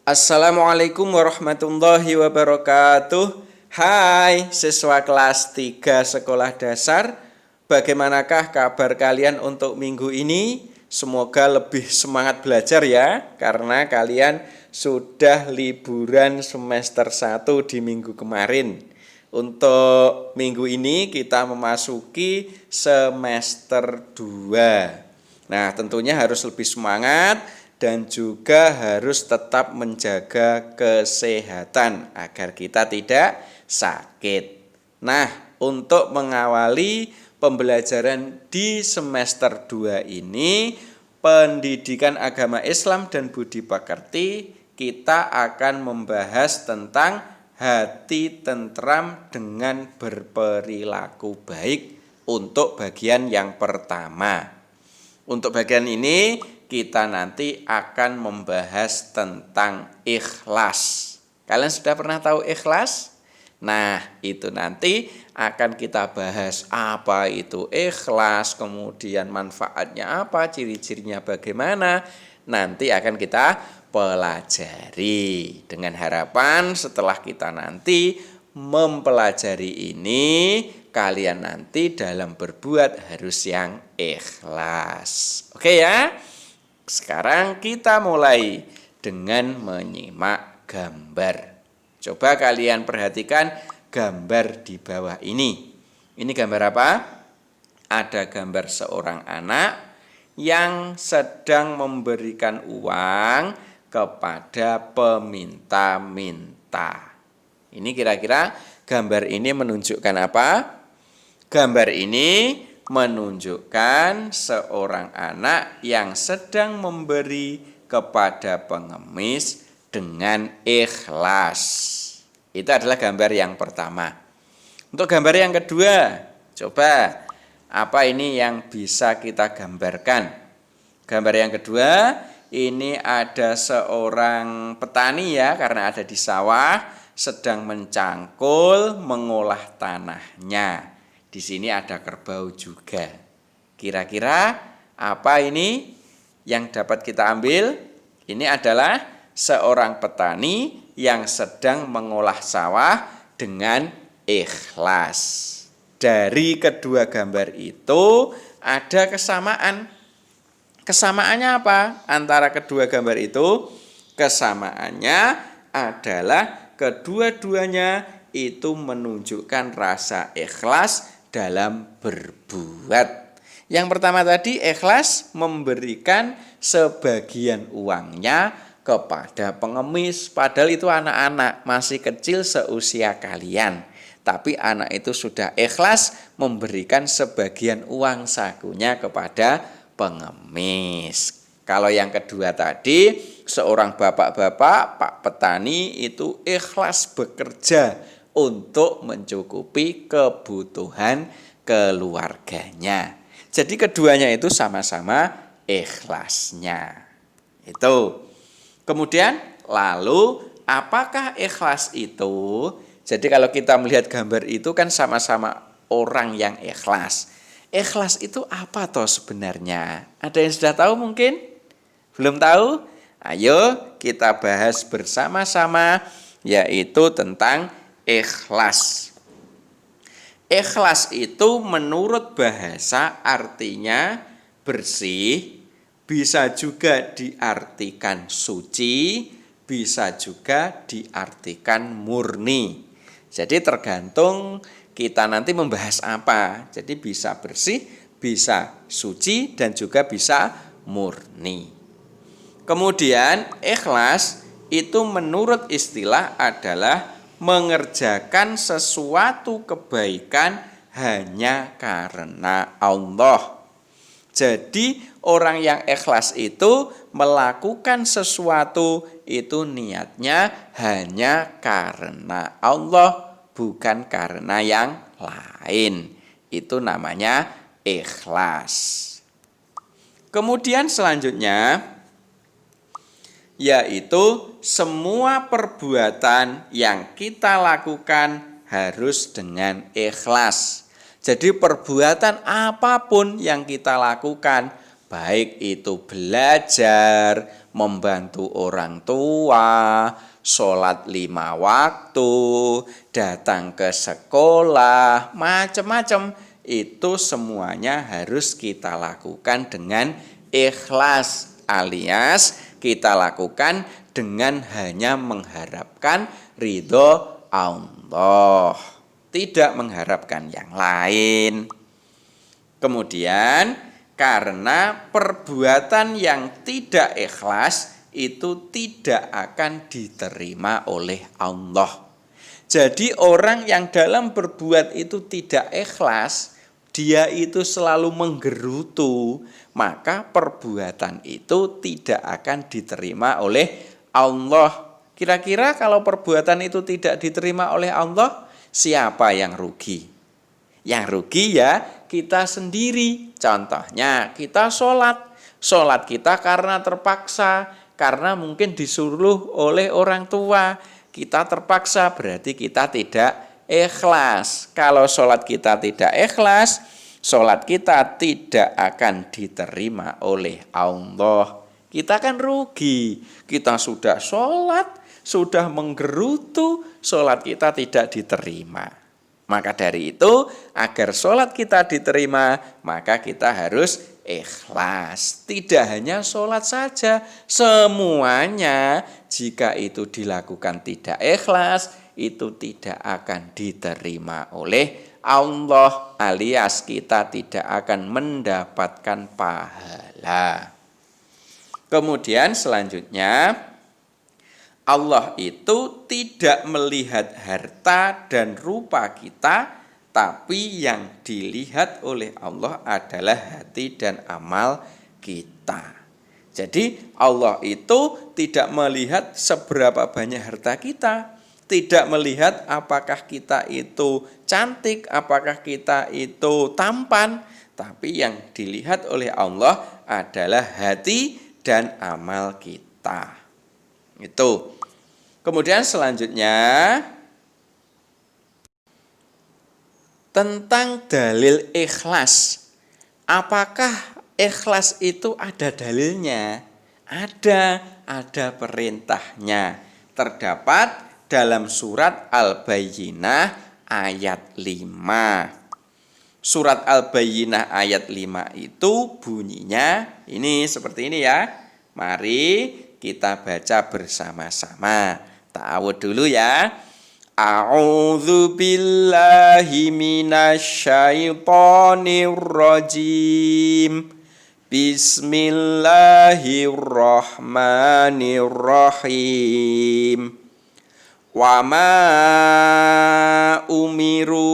Assalamualaikum warahmatullahi wabarakatuh. Hai siswa kelas 3 sekolah dasar. Bagaimanakah kabar kalian untuk minggu ini? Semoga lebih semangat belajar ya, karena kalian sudah liburan semester 1 di minggu kemarin. Untuk minggu ini kita memasuki semester 2. Nah, tentunya harus lebih semangat dan juga harus tetap menjaga kesehatan agar kita tidak sakit. Nah, untuk mengawali pembelajaran di semester 2 ini, pendidikan agama Islam dan budi pekerti, kita akan membahas tentang hati tentram dengan berperilaku baik untuk bagian yang pertama. Untuk bagian ini kita nanti akan membahas tentang ikhlas. Kalian sudah pernah tahu ikhlas? Nah, itu nanti akan kita bahas apa itu ikhlas, kemudian manfaatnya apa, ciri-cirinya bagaimana. Nanti akan kita pelajari dengan harapan setelah kita nanti mempelajari ini, kalian nanti dalam berbuat harus yang ikhlas. Oke ya? Sekarang kita mulai dengan menyimak gambar. Coba kalian perhatikan gambar di bawah ini. Ini gambar apa? Ada gambar seorang anak yang sedang memberikan uang kepada peminta-minta. Ini kira-kira gambar ini menunjukkan apa? Gambar ini menunjukkan seorang anak yang sedang memberi kepada pengemis dengan ikhlas. Itu adalah gambar yang pertama. Untuk gambar yang kedua, coba apa ini yang bisa kita gambarkan? Gambar yang kedua, ini ada seorang petani ya, karena ada di sawah, sedang mencangkul, mengolah tanahnya. Di sini ada kerbau juga. Kira-kira apa ini yang dapat kita ambil? Ini adalah seorang petani yang sedang mengolah sawah dengan ikhlas. Dari kedua gambar itu ada kesamaan. Kesamaannya apa antara kedua gambar itu? Kesamaannya adalah kedua-duanya itu menunjukkan rasa ikhlas dalam berbuat. Yang pertama tadi ikhlas memberikan sebagian uangnya kepada pengemis, padahal itu anak-anak masih kecil seusia kalian. Tapi anak itu sudah ikhlas memberikan sebagian uang sakunya kepada pengemis. Kalau yang kedua tadi, seorang bapak-bapak, Pak Petani itu ikhlas bekerja untuk mencukupi kebutuhan keluarganya. Jadi keduanya itu sama-sama ikhlasnya. Itu. Kemudian lalu apakah ikhlas itu? Jadi kalau kita melihat gambar itu kan sama-sama orang yang ikhlas. Ikhlas itu apa toh sebenarnya? Ada yang sudah tahu mungkin? Belum tahu? Ayo kita bahas bersama-sama, yaitu tentang ikhlas. Ikhlas itu menurut bahasa artinya bersih, bisa juga diartikan suci, bisa juga diartikan murni. Jadi tergantung kita nanti membahas apa. Jadi bisa bersih, bisa suci, dan juga bisa murni. Kemudian ikhlas itu menurut istilah adalah mengerjakan sesuatu kebaikan hanya karena Allah. Jadi orang yang ikhlas itu melakukan sesuatu itu niatnya hanya karena Allah, bukan karena yang lain. Itu namanya ikhlas. Kemudian selanjutnya, yaitu semua perbuatan yang kita lakukan harus dengan ikhlas. Jadi perbuatan apapun yang kita lakukan, Baik itu belajar, membantu orang tua, sholat 5 waktu, datang ke sekolah, macam-macam. Itu semuanya harus kita lakukan dengan ikhlas, alias kita lakukan dengan hanya mengharapkan ridho Allah, tidak mengharapkan yang lain. Kemudian karena perbuatan yang tidak ikhlas itu tidak akan diterima oleh Allah. Jadi orang yang dalam berbuat itu tidak ikhlas, dia itu selalu menggerutu, maka perbuatan itu tidak akan diterima oleh Allah. Kira-kira kalau perbuatan itu tidak diterima oleh Allah, siapa yang rugi? Yang rugi ya kita sendiri. Contohnya kita sholat kita karena terpaksa, karena mungkin disuruh oleh orang tua. Kita terpaksa, berarti kita tidak ikhlas. Kalau sholat kita tidak ikhlas, sholat kita tidak akan diterima oleh Allah. Kita kan rugi. Kita sudah sholat, sudah menggerutu, sholat kita tidak diterima. Maka dari itu, agar sholat kita diterima, maka kita harus ikhlas. Tidak hanya sholat saja, semuanya jika itu dilakukan tidak ikhlas, itu tidak akan diterima oleh Allah, alias kita tidak akan mendapatkan pahala. Kemudian selanjutnya, Allah itu tidak melihat harta dan rupa kita, tapi yang dilihat oleh Allah adalah hati dan amal kita. Jadi Allah itu tidak melihat seberapa banyak harta kita, tidak melihat apakah kita itu cantik, apakah kita itu tampan, tapi yang dilihat oleh Allah adalah hati dan amal kita. Itu. Kemudian selanjutnya tentang dalil ikhlas. Apakah ikhlas itu ada dalilnya? Ada perintahnya. Terdapat dalam surat Al-Bayyinah ayat 5. Surat Al-Bayyinah ayat 5 itu bunyinya ini seperti ini ya. Mari kita baca bersama-sama. Ta'awudz dulu ya. A'udzu billahi minasyaitonir rajim. Bismillahirrahmanirrahim. Wa ma umiru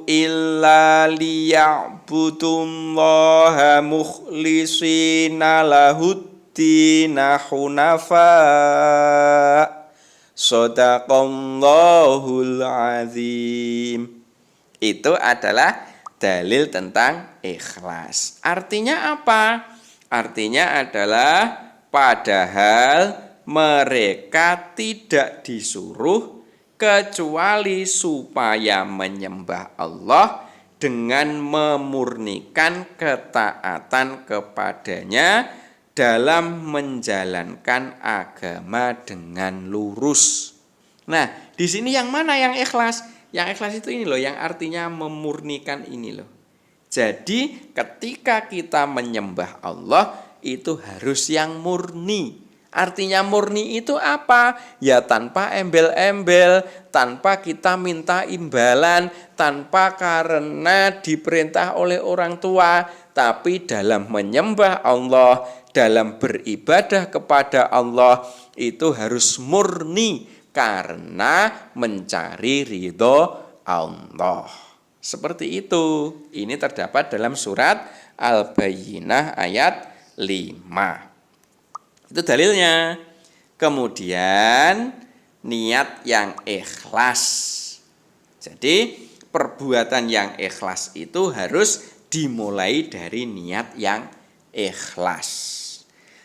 illa liya'budullaha mukhlishina lahuddina hunafa. Shadaqallahul azim. Itu adalah dalil tentang ikhlas. Artinya apa? Artinya adalah padahal mereka tidak disuruh kecuali supaya menyembah Allah dengan memurnikan ketaatan kepadanya dalam menjalankan agama dengan lurus. Nah, di sini yang mana yang ikhlas? Yang ikhlas itu ini loh, yang artinya memurnikan ini loh. Jadi, ketika kita menyembah Allah, itu harus yang murni. Artinya murni itu apa? Ya tanpa embel-embel, tanpa kita minta imbalan, tanpa karena diperintah oleh orang tua, tapi dalam menyembah Allah, dalam beribadah kepada Allah itu harus murni karena mencari ridho Allah. Seperti itu. Ini terdapat dalam surat Al-Bayyinah ayat 5. Itu dalilnya. Kemudian niat yang ikhlas. Jadi perbuatan yang ikhlas itu harus dimulai dari niat yang ikhlas.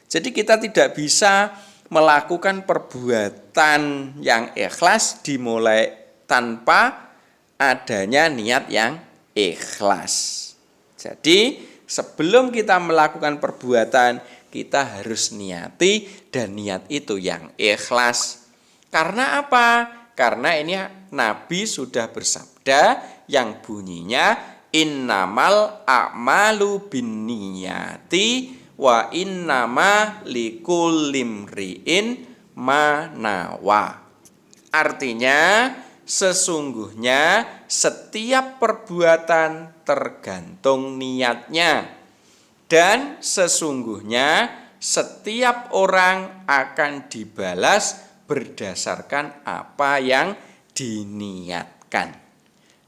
Jadi kita tidak bisa melakukan perbuatan yang ikhlas dimulai tanpa adanya niat yang ikhlas. Jadi Sebelum kita melakukan perbuatan, kita harus niati, dan niat itu yang ikhlas. Karena apa? Karena ini Nabi sudah bersabda yang bunyinya innamal a'malu binniyati wa innama likulli imri'in ma nawa. Artinya sesungguhnya setiap perbuatan tergantung niatnya, dan sesungguhnya setiap orang akan dibalas berdasarkan apa yang diniatkan.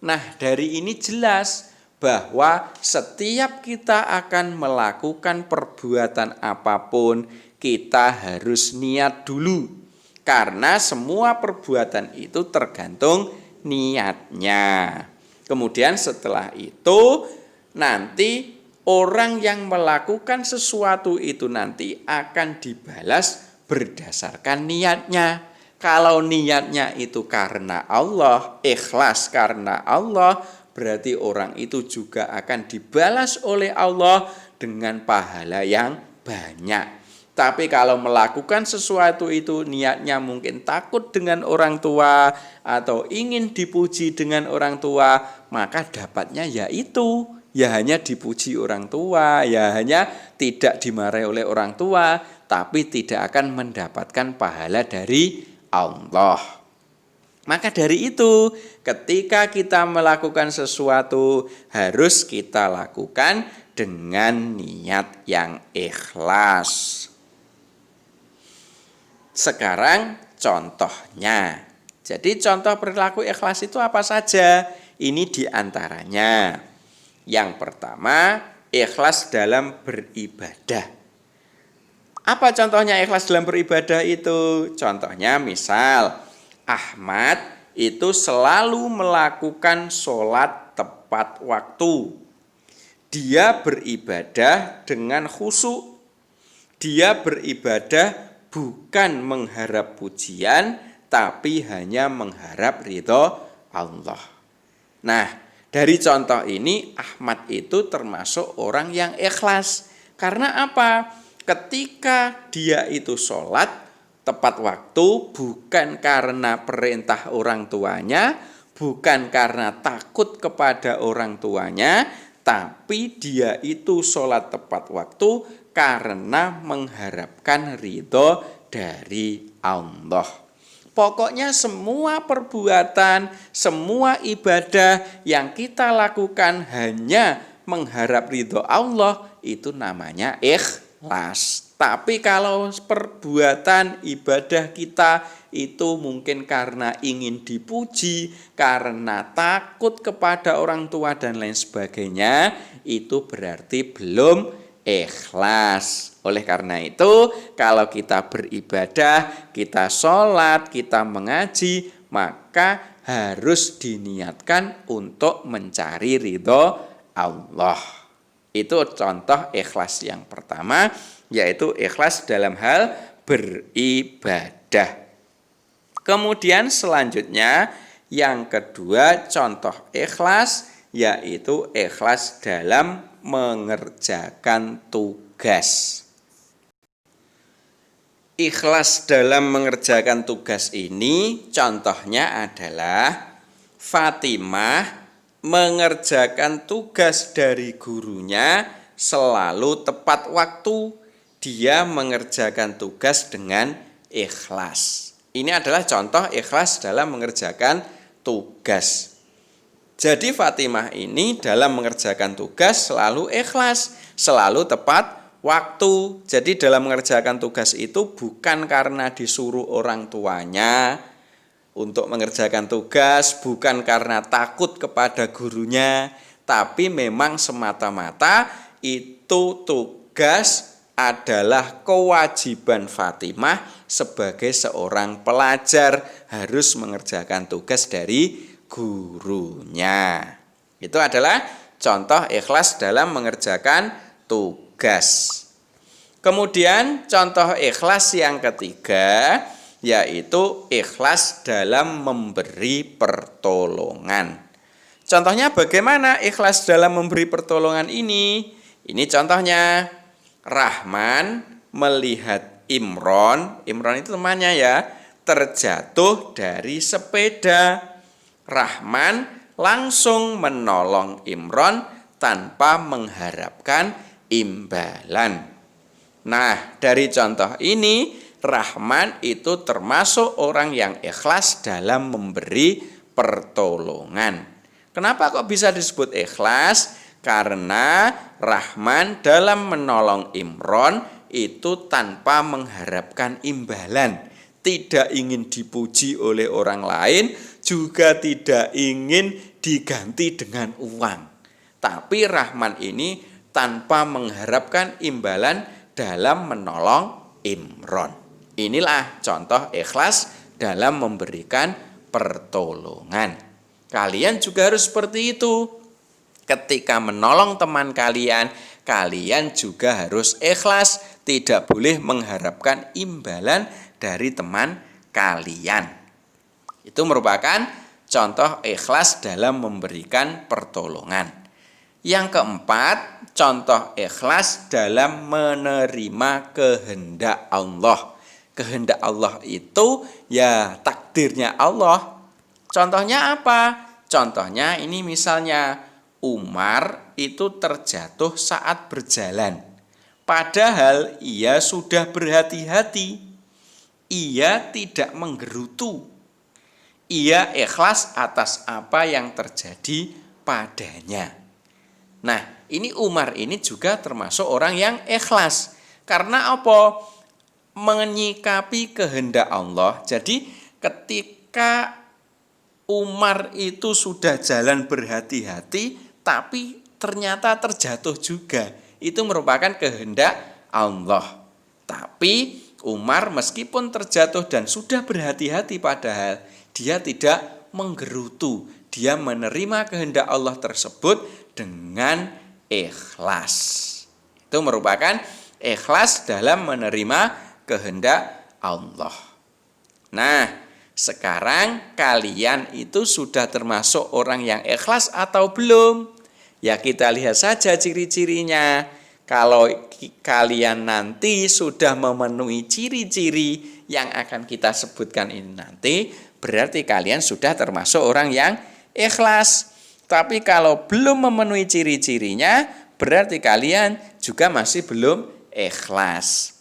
Nah, dari ini jelas bahwa setiap kita akan melakukan perbuatan apapun, kita harus niat dulu. Karena semua perbuatan itu tergantung niatnya. Kemudian setelah itu nanti orang yang melakukan sesuatu itu nanti akan dibalas berdasarkan niatnya. Kalau niatnya itu karena Allah, ikhlas karena Allah, berarti orang itu juga akan dibalas oleh Allah dengan pahala yang banyak. Tapi kalau melakukan sesuatu itu niatnya mungkin takut dengan orang tua atau ingin dipuji dengan orang tua, maka dapatnya yaitu ya hanya dipuji orang tua, ya hanya tidak dimarahi oleh orang tua, tapi tidak akan mendapatkan pahala dari Allah. Maka dari itu, ketika kita melakukan sesuatu, harus kita lakukan dengan niat yang ikhlas. Sekarang contohnya. Jadi contoh perilaku ikhlas itu apa saja? Ini diantaranya. Yang pertama, ikhlas dalam beribadah. Apa contohnya ikhlas dalam beribadah itu? Contohnya misal, Ahmad itu selalu melakukan sholat tepat waktu. Dia beribadah dengan khusyuk. Dia beribadah bukan mengharap pujian, tapi hanya mengharap ridho Allah. Nah, dari contoh ini Ahmad itu termasuk orang yang ikhlas. Karena apa? Ketika dia itu sholat tepat waktu bukan karena perintah orang tuanya, bukan karena takut kepada orang tuanya, tapi dia itu sholat tepat waktu karena mengharapkan ridho dari Allah. Pokoknya semua perbuatan, semua ibadah yang kita lakukan hanya mengharap ridho Allah, itu namanya ikhlas. Tapi kalau perbuatan ibadah kita itu mungkin karena ingin dipuji, karena takut kepada orang tua dan lain sebagainya, itu berarti belum ikhlas. Oleh karena itu, kalau kita beribadah, kita sholat, kita mengaji, maka harus diniatkan untuk mencari ridho Allah. Itu contoh ikhlas yang pertama, yaitu ikhlas dalam hal beribadah. Kemudian selanjutnya yang kedua contoh ikhlas, yaitu ikhlas dalam mengerjakan tugas. Ikhlas dalam mengerjakan tugas ini contohnya adalah Fatimah mengerjakan tugas dari gurunya selalu tepat waktu. Dia mengerjakan tugas dengan ikhlas. Ini adalah contoh ikhlas dalam mengerjakan tugas. Jadi Fatimah ini dalam mengerjakan tugas selalu ikhlas, selalu tepat waktu. Jadi dalam mengerjakan tugas itu bukan karena disuruh orang tuanya untuk mengerjakan tugas, bukan karena takut kepada gurunya, tapi memang semata-mata itu tugas adalah kewajiban Fatimah sebagai seorang pelajar harus mengerjakan tugas dari gurunya. Itu adalah contoh ikhlas dalam mengerjakan tugas. Kemudian contoh ikhlas yang ketiga, yaitu ikhlas dalam memberi pertolongan. Contohnya bagaimana ikhlas dalam memberi pertolongan ini? Ini contohnya, Rahman melihat Imron itu temannya ya, terjatuh dari sepeda. Rahman langsung menolong Imron tanpa mengharapkan imbalan. Nah, dari contoh ini, Rahman itu termasuk orang yang ikhlas dalam memberi pertolongan. Kenapa kok bisa disebut ikhlas? Karena Rahman dalam menolong Imron itu tanpa mengharapkan imbalan, tidak ingin dipuji oleh orang lain, juga tidak ingin diganti dengan uang. Tapi Rahman ini tanpa mengharapkan imbalan dalam menolong Imron. Inilah contoh ikhlas dalam memberikan pertolongan. Kalian juga harus seperti itu. Ketika menolong teman kalian, kalian juga harus ikhlas, tidak boleh mengharapkan imbalan dari teman kalian. Itu merupakan contoh ikhlas dalam memberikan pertolongan. Yang keempat, contoh ikhlas dalam menerima kehendak Allah. Kehendak Allah itu ya takdirnya Allah. Contohnya apa? Contohnya ini misalnya Umar itu terjatuh saat berjalan. Padahal ia sudah berhati-hati. Ia tidak menggerutu. Ia ikhlas atas apa yang terjadi padanya. Nah, ini Umar ini juga termasuk orang yang ikhlas. Karena apa? Menyikapi kehendak Allah. Jadi ketika Umar itu sudah jalan berhati-hati, tapi ternyata terjatuh juga. Itu merupakan kehendak Allah. Tapi Umar meskipun terjatuh dan sudah berhati-hati, padahal dia tidak menggerutu. Dia menerima kehendak Allah tersebut dengan ikhlas. Itu merupakan ikhlas dalam menerima kehendak Allah. Nah, sekarang kalian itu sudah termasuk orang yang ikhlas atau belum? Ya kita lihat saja ciri-cirinya. Kalau kalian nanti sudah memenuhi ciri-ciri yang akan kita sebutkan ini nanti, berarti kalian sudah termasuk orang yang ikhlas. Tapi kalau belum memenuhi ciri-cirinya, berarti kalian juga masih belum ikhlas.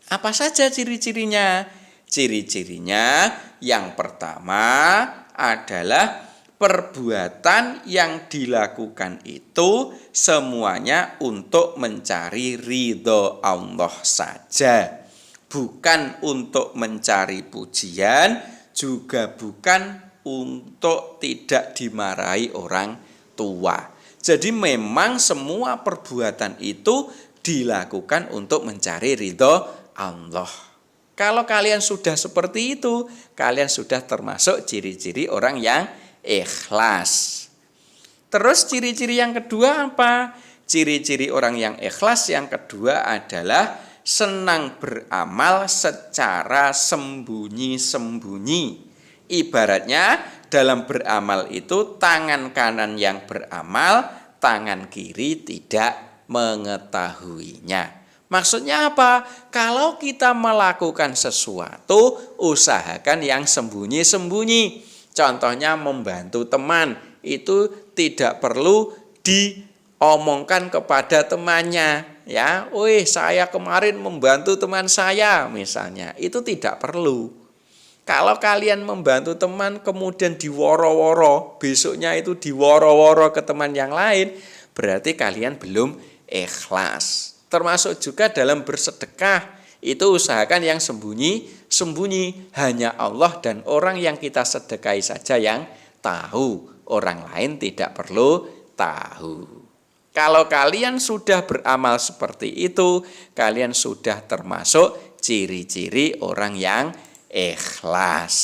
Apa saja ciri-cirinya? Ciri-cirinya yang pertama adalah perbuatan yang dilakukan itu semuanya untuk mencari ridho Allah saja. Bukan untuk mencari pujian, juga bukan untuk tidak dimarahi orang tua. Jadi memang semua perbuatan itu dilakukan untuk mencari ridho Allah. Kalau kalian sudah seperti itu, kalian sudah termasuk ciri-ciri orang yang ikhlas. Terus ciri-ciri yang kedua apa? Ciri-ciri orang yang ikhlas yang kedua adalah senang beramal secara sembunyi-sembunyi. Ibaratnya dalam beramal itu tangan kanan yang beramal, tangan kiri tidak mengetahuinya. Maksudnya apa? Kalau kita melakukan sesuatu, usahakan yang sembunyi-sembunyi. Contohnya membantu teman, itu tidak perlu diomongkan kepada temannya. Ya, wih saya kemarin membantu teman saya misalnya, itu tidak perlu. Kalau kalian membantu teman kemudian diworo-woro, besoknya itu diworo-woro ke teman yang lain, berarti kalian belum ikhlas. Termasuk juga dalam bersedekah, itu usahakan yang sembunyi-sembunyi. Hanya Allah dan orang yang kita sedekahi saja yang tahu, orang lain tidak perlu tahu. Kalau kalian sudah beramal seperti itu, kalian sudah termasuk ciri-ciri orang yang ikhlas.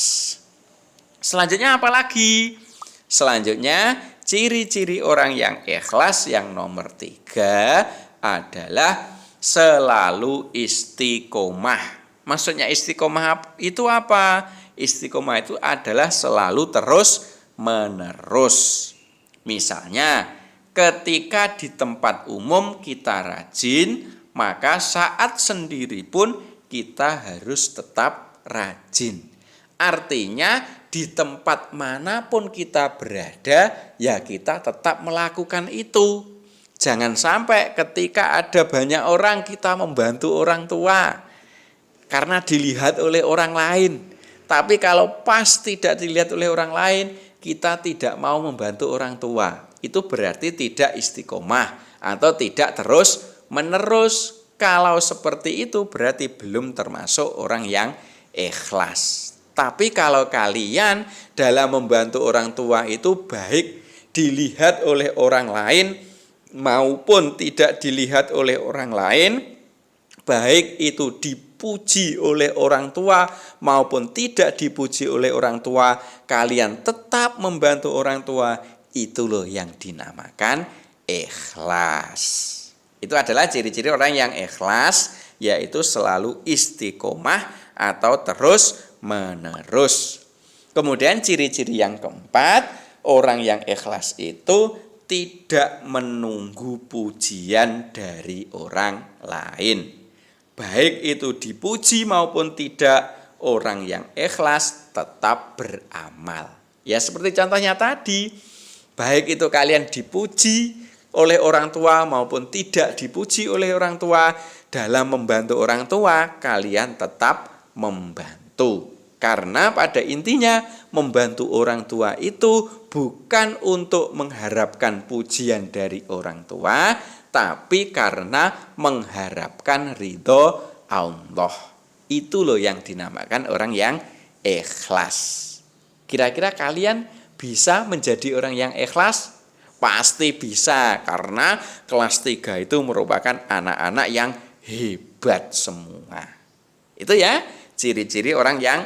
Selanjutnya apa lagi? Selanjutnya ciri-ciri orang yang ikhlas yang nomor 3 adalah selalu istiqomah. Maksudnya istiqomah itu apa? Istiqomah itu adalah selalu terus menerus. Misalnya ketika di tempat umum kita rajin, maka saat sendiri pun kita harus tetap rajin. Artinya di tempat manapun kita berada, ya kita tetap melakukan itu. Jangan sampai ketika ada banyak orang kita membantu orang tua karena dilihat oleh orang lain. Tapi kalau pas tidak dilihat oleh orang lain, kita tidak mau membantu orang tua. Itu berarti tidak istiqomah atau tidak terus menerus. Kalau seperti itu berarti belum termasuk orang yang ikhlas. Tapi kalau kalian dalam membantu orang tua itu baik dilihat oleh orang lain maupun tidak dilihat oleh orang lain, baik itu dipuji oleh orang tua maupun tidak dipuji oleh orang tua, kalian tetap membantu orang tua, itu loh yang dinamakan ikhlas. Itu adalah ciri-ciri orang yang ikhlas, yaitu selalu istiqomah atau terus menerus. Kemudian ciri-ciri yang keempat, orang yang ikhlas itu tidak menunggu pujian dari orang lain. Baik itu dipuji maupun tidak, orang yang ikhlas tetap beramal. Ya seperti contohnya tadi, baik itu kalian dipuji oleh orang tua maupun tidak dipuji oleh orang tua, dalam membantu orang tua kalian tetap membantu. Karena pada intinya membantu orang tua itu bukan untuk mengharapkan pujian dari orang tua, tapi karena mengharapkan ridho Allah. Itu loh yang dinamakan orang yang ikhlas. Kira-kira kalian bisa menjadi orang yang ikhlas? Pasti bisa, karena kelas 3 itu merupakan anak-anak yang hebat semua. Itu ya, ciri-ciri orang yang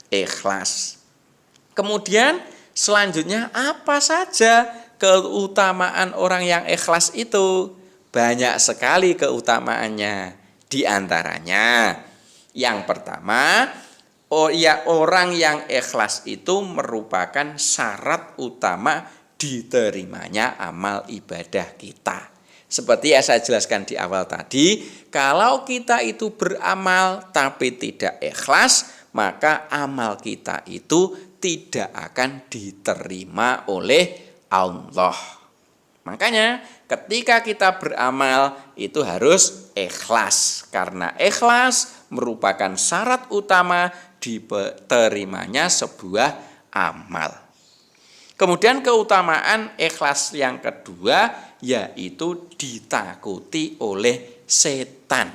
ikhlas. Kemudian selanjutnya apa saja keutamaan orang yang ikhlas itu? Banyak sekali keutamaannya. Di antaranya, yang pertama, orang yang ikhlas itu merupakan syarat utama diterimanya amal ibadah kita. Seperti yang saya jelaskan di awal tadi, kalau kita itu beramal tapi tidak ikhlas, maka amal kita itu tidak akan diterima oleh Allah. Makanya ketika kita beramal itu harus ikhlas, karena ikhlas merupakan syarat utama diterimanya sebuah amal. Kemudian keutamaan ikhlas yang kedua yaitu ditakuti oleh setan.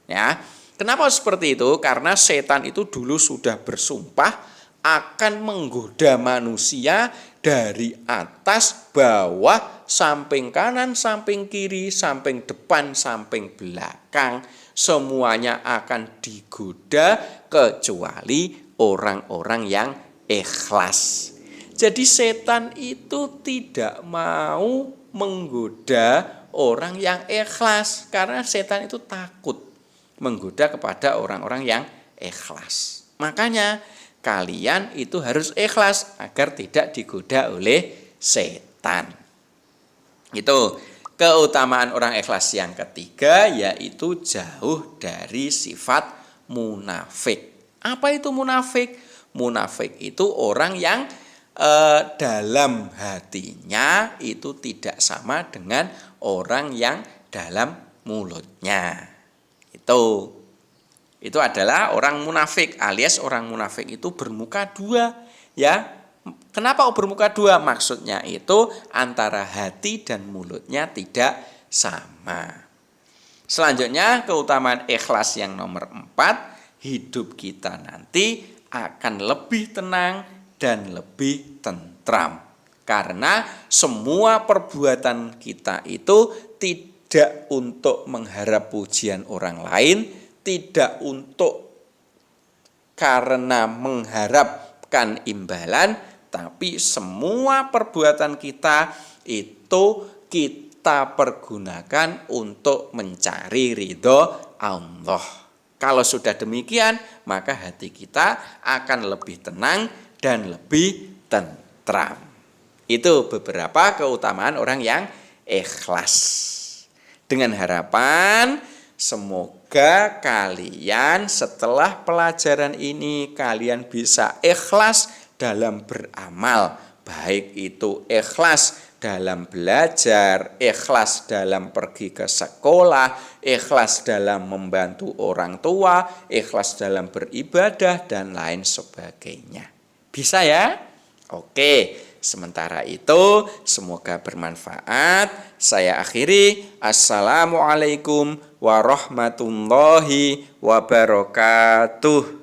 Ya, kenapa seperti itu? Karena setan itu dulu sudah bersumpah akan menggoda manusia dari atas, bawah, samping kanan, samping kiri, samping depan, samping belakang. Semuanya akan digoda kecuali orang-orang yang ikhlas. Jadi setan itu tidak mau menggoda orang yang ikhlas, karena setan itu takut menggoda kepada orang-orang yang ikhlas. Makanya kalian itu harus ikhlas agar tidak digoda oleh setan. Itu keutamaan orang ikhlas yang ketiga, yaitu jauh dari sifat munafik. Apa itu munafik? Munafik itu orang yang dalam hatinya itu tidak sama dengan orang yang dalam mulutnya. Itu adalah orang munafik, alias orang munafik itu bermuka dua, ya. Kenapa bermuka dua? Maksudnya itu antara hati dan mulutnya tidak sama. Selanjutnya keutamaan ikhlas yang nomor 4, hidup kita nanti akan lebih tenang dan lebih tentram. Karena semua perbuatan kita itu tidak untuk mengharap pujian orang lain, tidak untuk karena mengharapkan imbalan, tapi semua perbuatan kita itu kita pergunakan untuk mencari ridho Allah. Kalau sudah demikian, maka hati kita akan lebih tenang dan lebih tentram. Itu beberapa keutamaan orang yang ikhlas. Dengan harapan semoga kalian setelah pelajaran ini kalian bisa ikhlas dalam beramal. Baik itu ikhlas dalam belajar, ikhlas dalam pergi ke sekolah, ikhlas dalam membantu orang tua, ikhlas dalam beribadah, dan lain sebagainya. Bisa ya? Oke, sementara itu semoga bermanfaat. Saya akhiri. Assalamualaikum warahmatullahi wabarakatuh.